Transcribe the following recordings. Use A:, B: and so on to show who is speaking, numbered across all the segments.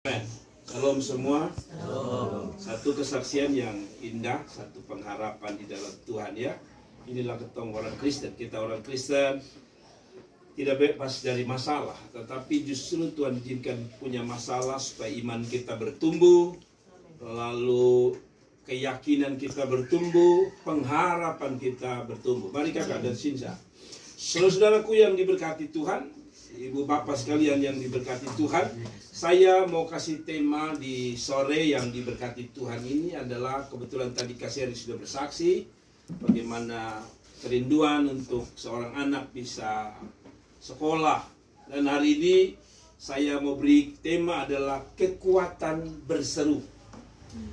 A: Amen. Shalom semua.
B: Shalom.
A: Satu kesaksian yang indah, satu pengharapan di dalam Tuhan ya. Inilah ketong orang Kristen. Kita orang Kristen tidak bebas dari masalah, tetapi justru Tuhan izinkan punya masalah supaya iman kita bertumbuh, lalu keyakinan kita bertumbuh, pengharapan kita bertumbuh. Mari kakak dan Sinsa, saudaraku yang diberkati Tuhan, ibu bapak sekalian yang diberkati Tuhan, saya mau kasih tema di sore yang diberkati Tuhan ini adalah, kebetulan tadi Kak Seri sudah bersaksi bagaimana kerinduan untuk seorang anak bisa sekolah. Dan hari ini saya mau beri tema adalah kekuatan berseru.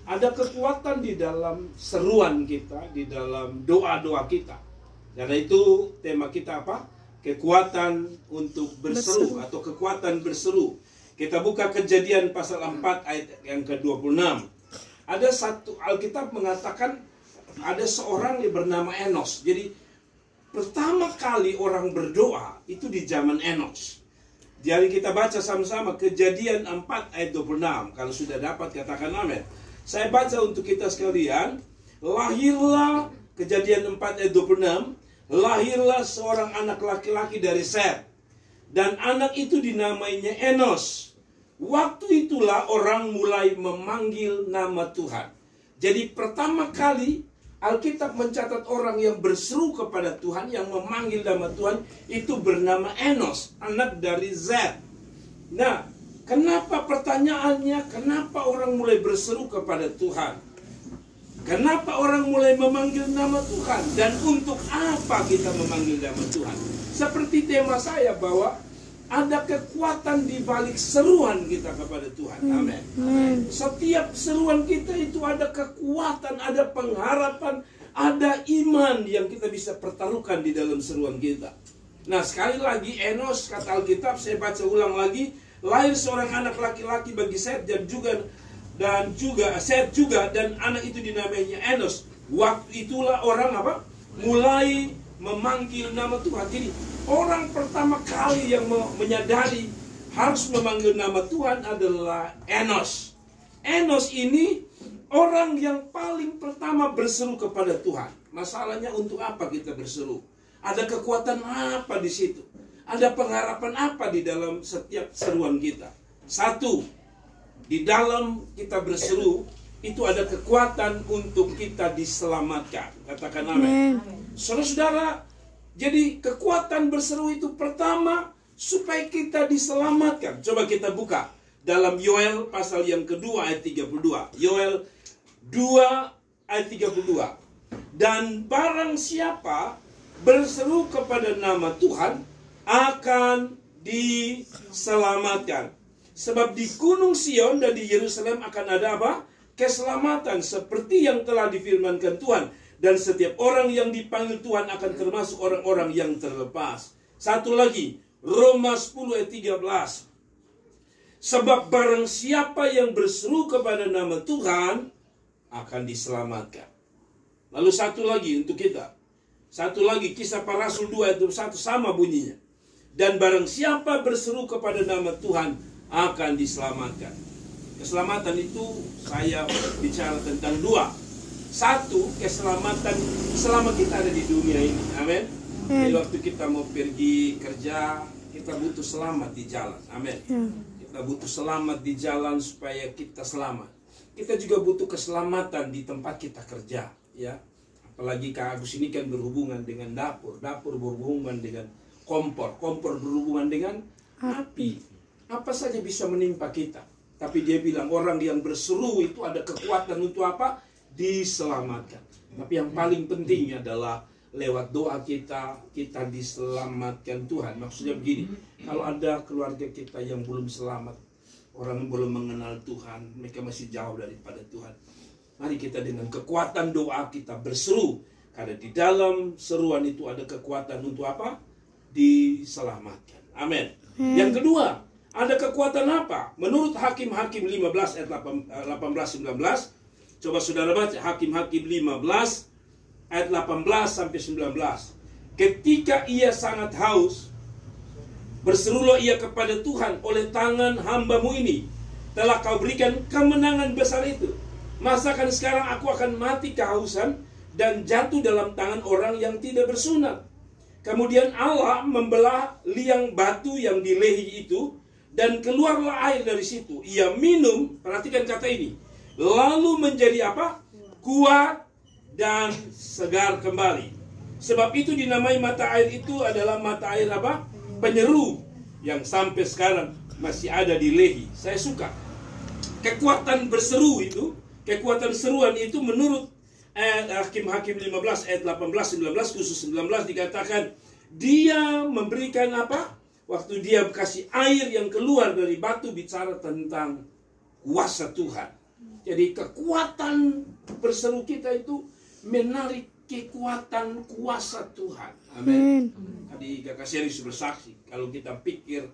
A: Ada kekuatan di dalam seruan kita, di dalam doa-doa kita. Karena itu tema kita apa? Kekuatan untuk berseru atau kekuatan berseru. Kita buka Kejadian pasal 4 ayat yang ke-26. Ada satu Alkitab mengatakan ada seorang yang bernama Enos. Jadi pertama kali orang berdoa itu di zaman Enos. Jadi kita baca sama-sama Kejadian 4 ayat 26. Kalau sudah dapat katakan amin. Saya baca untuk kita sekalian. Lahirlah, Kejadian 4 ayat 26. Lahirlah seorang anak laki-laki dari Set, dan anak itu dinamainya Enos. Waktu itulah orang mulai memanggil nama Tuhan. Jadi pertama kali Alkitab mencatat orang yang berseru kepada Tuhan, yang memanggil nama Tuhan, itu bernama Enos, anak dari Zet. Nah, kenapa pertanyaannya, kenapa orang mulai berseru kepada Tuhan? Kenapa orang mulai memanggil nama Tuhan? Dan untuk apa kita memanggil nama Tuhan? Seperti tema saya bahwa ada kekuatan di balik seruan kita kepada Tuhan. Amin. Setiap seruan kita itu ada kekuatan, ada pengharapan, ada iman yang kita bisa pertaruhkan di dalam seruan kita. Nah, sekali lagi Enos, kata Alkitab, saya baca ulang lagi, lahir seorang anak laki-laki bagi Set dan juga Set juga, dan anak itu dinamainya Enos. Waktu itulah orang apa? Mulai memanggil nama Tuhan. Jadi orang pertama kali yang menyadari harus memanggil nama Tuhan adalah Enos. Enos ini orang yang paling pertama berseru kepada Tuhan. Masalahnya untuk apa kita berseru? Ada kekuatan apa di situ? Ada pengharapan apa di dalam setiap seruan kita? Satu, di dalam kita berseru itu ada kekuatan untuk kita diselamatkan. Katakan amin. Saudara-saudara, jadi kekuatan berseru itu pertama supaya kita diselamatkan. Coba kita buka dalam Yoel pasal yang kedua ayat 32. Yoel 2 ayat 32. Dan barang siapa berseru kepada nama Tuhan akan diselamatkan. Sebab di Gunung Sion dan di Yerusalem akan ada apa? Keselamatan seperti yang telah difirmankan Tuhan. Dan setiap orang yang dipanggil Tuhan akan termasuk orang-orang yang terlepas. Satu lagi, Roma 10 ayat 13. Sebab barang siapa yang berseru kepada nama Tuhan akan diselamatkan. Lalu satu lagi untuk kita. Satu lagi, Kisah Para Rasul 2 ayat 21 sama bunyinya. Dan barang siapa berseru kepada nama Tuhan akan diselamatkan. Keselamatan itu saya bicara tentang dua. Satu, keselamatan selama kita ada di dunia ini. Amin. Jadi waktu kita mau pergi kerja, kita butuh selamat di jalan. Amin. Kita butuh selamat di jalan supaya kita selamat. Kita juga butuh keselamatan di tempat kita kerja, ya. Apalagi Kak Agus ini kan berhubungan dengan dapur, dapur berhubungan dengan kompor, kompor berhubungan dengan api. Apa saja bisa menimpa kita. Tapi dia bilang orang yang berseru itu ada kekuatan untuk apa? Diselamatkan. Tapi yang paling penting adalah lewat doa kita, kita diselamatkan Tuhan. Maksudnya begini, kalau ada keluarga kita yang belum selamat, orang belum mengenal Tuhan, mereka masih jauh daripada Tuhan, mari kita dengan kekuatan doa kita berseru. Karena di dalam seruan itu ada kekuatan untuk apa? Diselamatkan. Amin. Yang kedua, ada kekuatan apa? Menurut Hakim-Hakim 15 ayat 18-19. Coba saudara baca Hakim-Hakim 15 ayat 18 sampai 19. Ketika ia sangat haus, berserulah ia kepada Tuhan oleh tangan hambamu ini. telah kau berikan kemenangan besar itu. Masakan sekarang aku akan mati kehausan dan jatuh dalam tangan orang yang tidak bersunat. Kemudian Allah membelah liang batu yang di Lehi itu, dan keluarlah air dari situ. Ia minum, perhatikan kata ini, lalu menjadi apa? Kuat dan segar kembali. Sebab itu dinamai mata air itu adalah mata air apa? Penyeru, yang sampai sekarang masih ada di Lehi. Saya suka kekuatan berseru itu, kekuatan seruan itu menurut Hakim-Hakim 15 ayat 18, 19, khusus 19 dikatakan dia memberikan apa? Waktu dia kasih air yang keluar dari batu, bicara tentang kuasa Tuhan. Jadi kekuatan berseru kita itu menarik kekuatan kuasa Tuhan. Amin. Tadi kakak serius bersaksi, kalau kita pikir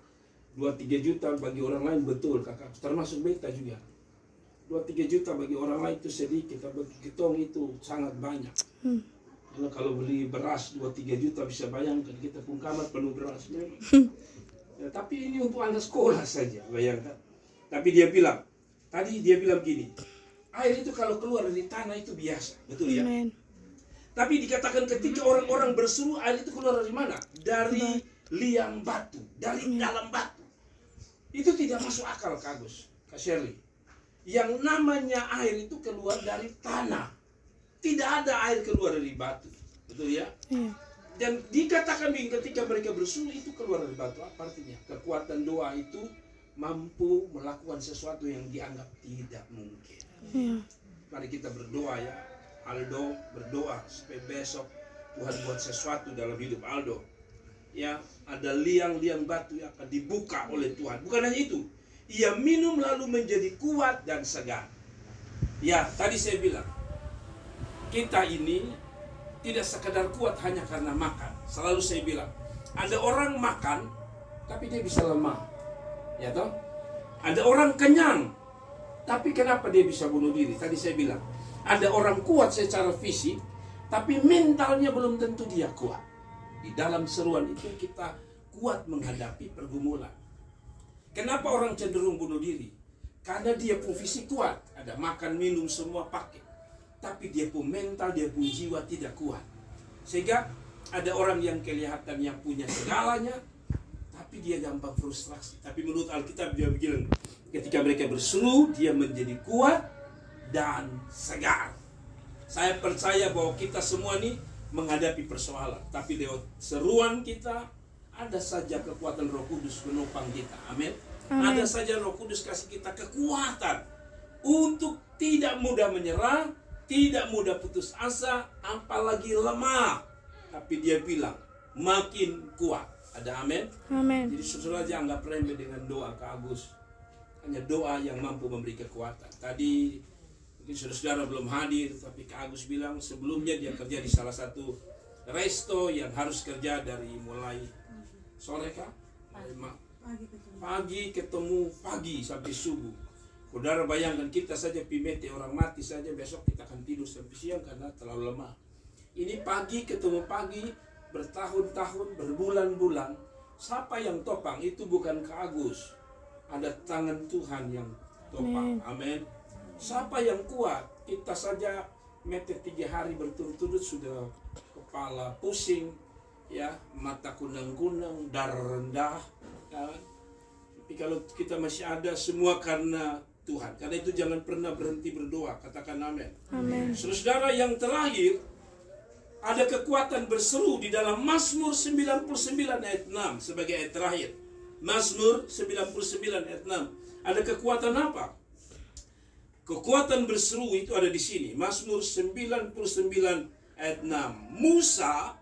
A: 2-3 juta bagi orang lain, betul kakak, termasuk beta juga. 2-3 juta bagi orang lain itu sedikit, bagi ketong itu sangat banyak. Karena kalau beli beras 2-3 juta bisa bayangkan kita pun kamar penuh beras. Ya, tapi ini untuk anak sekolah saja, bayangkan. Tapi dia bilang, tadi dia bilang gini, air itu kalau keluar dari tanah itu biasa, betul ya? Amen. Tapi dikatakan ketika orang-orang berseru, air itu keluar dari mana? Dari liang batu, dari dalam batu. Itu tidak masuk akal, Kak Agus, Kak Shirley. Yang namanya air itu keluar dari tanah. Tidak ada air keluar dari batu. Betul ya? Dan dikatakan ketika mereka berseru itu keluar dari batu. Apa artinya? Kekuatan doa itu mampu melakukan sesuatu yang dianggap tidak mungkin. Mari kita berdoa ya. Aldo berdoa supaya besok Tuhan buat sesuatu dalam hidup Aldo. Ya, ada liang-liang batu yang akan dibuka oleh Tuhan. Bukan hanya itu. Ia minum lalu menjadi kuat dan segar. Ya, tadi saya bilang, kita ini tidak sekedar kuat hanya karena makan. Selalu saya bilang, ada orang makan, tapi dia bisa lemah. Ya toh? Ada orang kenyang, tapi kenapa dia bisa bunuh diri? Tadi saya bilang, ada orang kuat secara fisik, tapi mentalnya belum tentu dia kuat. Di dalam seruan itu kita kuat menghadapi pergumulan. Kenapa orang cenderung bunuh diri? Karena dia pun fisik kuat, ada makan, minum, semua pakai. Tapi dia pun mental, dia pun jiwa tidak kuat. Sehingga ada orang yang kelihatannya punya segalanya, tapi dia gampang frustrasi. Tapi menurut Alkitab dia bilang, ketika mereka berseru, dia menjadi kuat dan segar. Saya percaya bahwa kita semua ini menghadapi persoalan, tapi lewat seruan kita, ada saja kekuatan Roh Kudus menopang kita. Amin. Ada saja Roh Kudus kasih kita kekuatan untuk tidak mudah menyerah, tidak mudah putus asa, apalagi lemah. Tapi dia bilang makin kuat. Ada amin? Amin. Jadi saudara aja anggap remeh dengan doa Kak Agus. Hanya doa yang mampu memberi kekuatan. Tadi mungkin saudara-saudara belum hadir, tapi Kak Agus bilang sebelumnya dia kerja di salah satu resto yang harus kerja dari mulai sore kah? Pagi ketemu pagi sampai subuh. Saudara bayangkan kita saja pimete orang mati saja besok kita akan tidur sampai siang karena terlalu lemah. Ini pagi ketemu pagi, bertahun-tahun, berbulan-bulan. Siapa yang topang? Itu bukan Kak Agus. Ada tangan Tuhan yang topang. Amin. Siapa yang kuat? Kita saja mete 3 hari berturut-turut sudah kepala pusing, ya, mata kunang-kunang, darah rendah, kan? Tapi kalau kita masih ada, semua karena Tuhan. Karena itu jangan pernah berhenti berdoa. Katakan amin. Amin. Saudara yang terakhir, ada kekuatan berseru di dalam Mazmur 99 ayat 6 sebagai ayat terakhir. Mazmur 99 ayat 6. Ada kekuatan apa? Kekuatan berseru itu ada di sini. Mazmur 99 ayat 6. Musa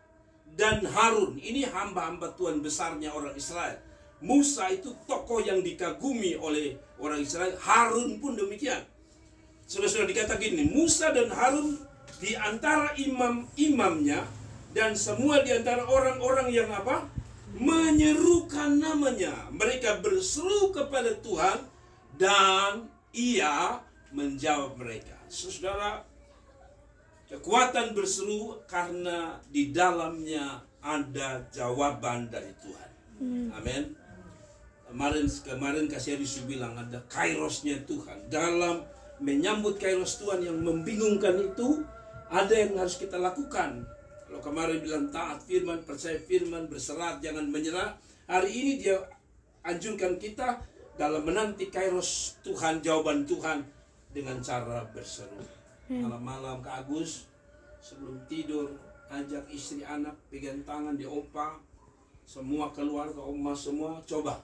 A: dan Harun, ini hamba-hamba Tuhan besarnya orang Israel. Musa itu tokoh yang dikagumi oleh orang Israel. Harun pun demikian. Sudah dikatakan gini, Musa dan Harun di antara imam-imamnya dan semua di antara orang-orang yang apa? Menyerukan namanya. Mereka berseru kepada Tuhan dan Ia menjawab mereka. Saudara, kekuatan berseru karena di dalamnya ada jawaban dari Tuhan. Amin. Kemarin Kak Seri bilang ada kairosnya Tuhan. Dalam menyambut kairos Tuhan yang membingungkan itu, ada yang harus kita lakukan. Kalau kemarin bilang taat firman, percaya firman, berserat, jangan menyerah. Hari ini dia anjurkan kita dalam menanti kairos Tuhan, jawaban Tuhan, dengan cara berseru. Malam-malam Kak Agus, sebelum tidur, ajak istri anak, pegang tangan di opa, semua keluarga, oma semua, coba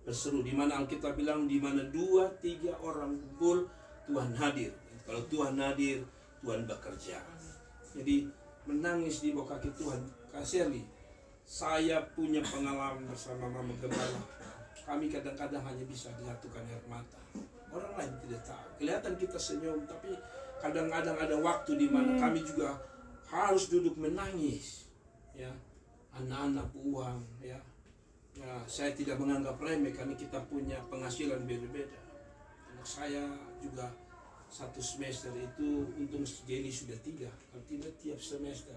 A: berseru. Di mana Alkitab bilang, di mana 2-3 orang kumpul, Tuhan hadir. Kalau Tuhan hadir, Tuhan bekerja. Jadi menangis di bawah kaki Tuhan. Kak Sherly, saya punya pengalaman bersama Mama Gembala. Kami kadang-kadang hanya bisa menyatukan air mata. Orang lain tidak tahu. Kelihatan kita senyum, tapi kadang-kadang ada waktu di mana kami juga harus duduk menangis. Ya, anak-anak uang, ya. Ya, saya tidak menganggap remeh karena kita punya penghasilan beda-beda. Anak saya juga satu semester itu untung Jenny sudah 3, kalau tidak tiap semester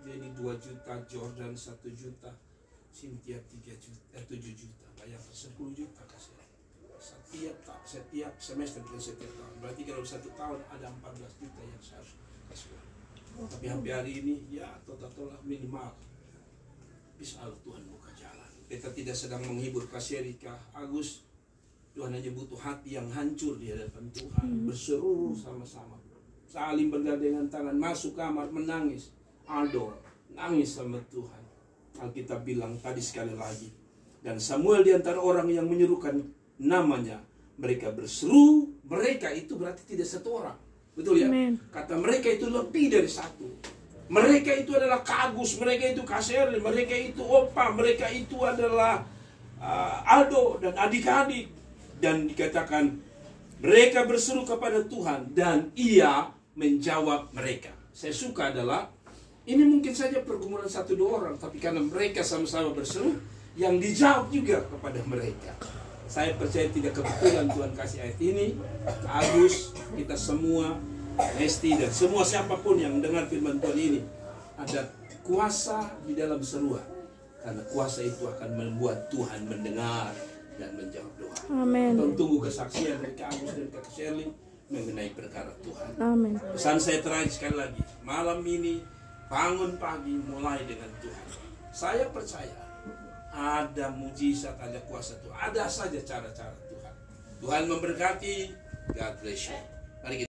A: Jenny 2 juta, Jordan 1 juta, Cynthia 7 juta, bayar 10 juta kasih setiap semester dan setiap tahun. Berarti kalau 1 tahun ada 14 juta yang saya harus kasih. Tapi sampai hari ini ya total minimal bisa Allah Tuhan buka jalan. Kita tidak sedang menghibur Kak Sherly, Kak Agus. Tuhan hanya butuh hati yang hancur di hadapan Tuhan. Berseru sama-sama, saling bergandengan tangan, masuk kamar menangis. Aldo nangis sama Tuhan. Alkitab bilang tadi sekali lagi, dan Samuel di antara orang yang menyerukan namanya, mereka berseru. Mereka itu berarti tidak satu orang, betul ya? Kata mereka itu lebih dari satu. Mereka itu adalah Kak Agus, mereka itu Kak Sherly, mereka itu Opa, mereka itu adalah Aldo dan adik-adik. Dan dikatakan mereka berseru kepada Tuhan dan Ia menjawab mereka. Saya suka adalah ini mungkin saja pergumulan 1-2 orang, tapi karena mereka sama-sama berseru, yang dijawab juga kepada mereka. Saya percaya tidak kebetulan Tuhan kasih ayat ini. Agus, kita semua, Esti dan semua siapapun yang mendengar firman Tuhan ini, ada kuasa di dalam seruan. Karena kuasa itu akan membuat Tuhan mendengar dan menjawab doa.
B: Amin.
A: Kita tunggu kesaksian dari Kak Agus dan Kak Sherly mengenai perkara Tuhan.
B: Amin.
A: Pesan saya terakhir sekali lagi, malam ini bangun pagi mulai dengan Tuhan. Saya percaya ada mujizat, ada kuasa Tuhan, ada saja cara-cara Tuhan. Tuhan memberkati. God bless you. Mari kita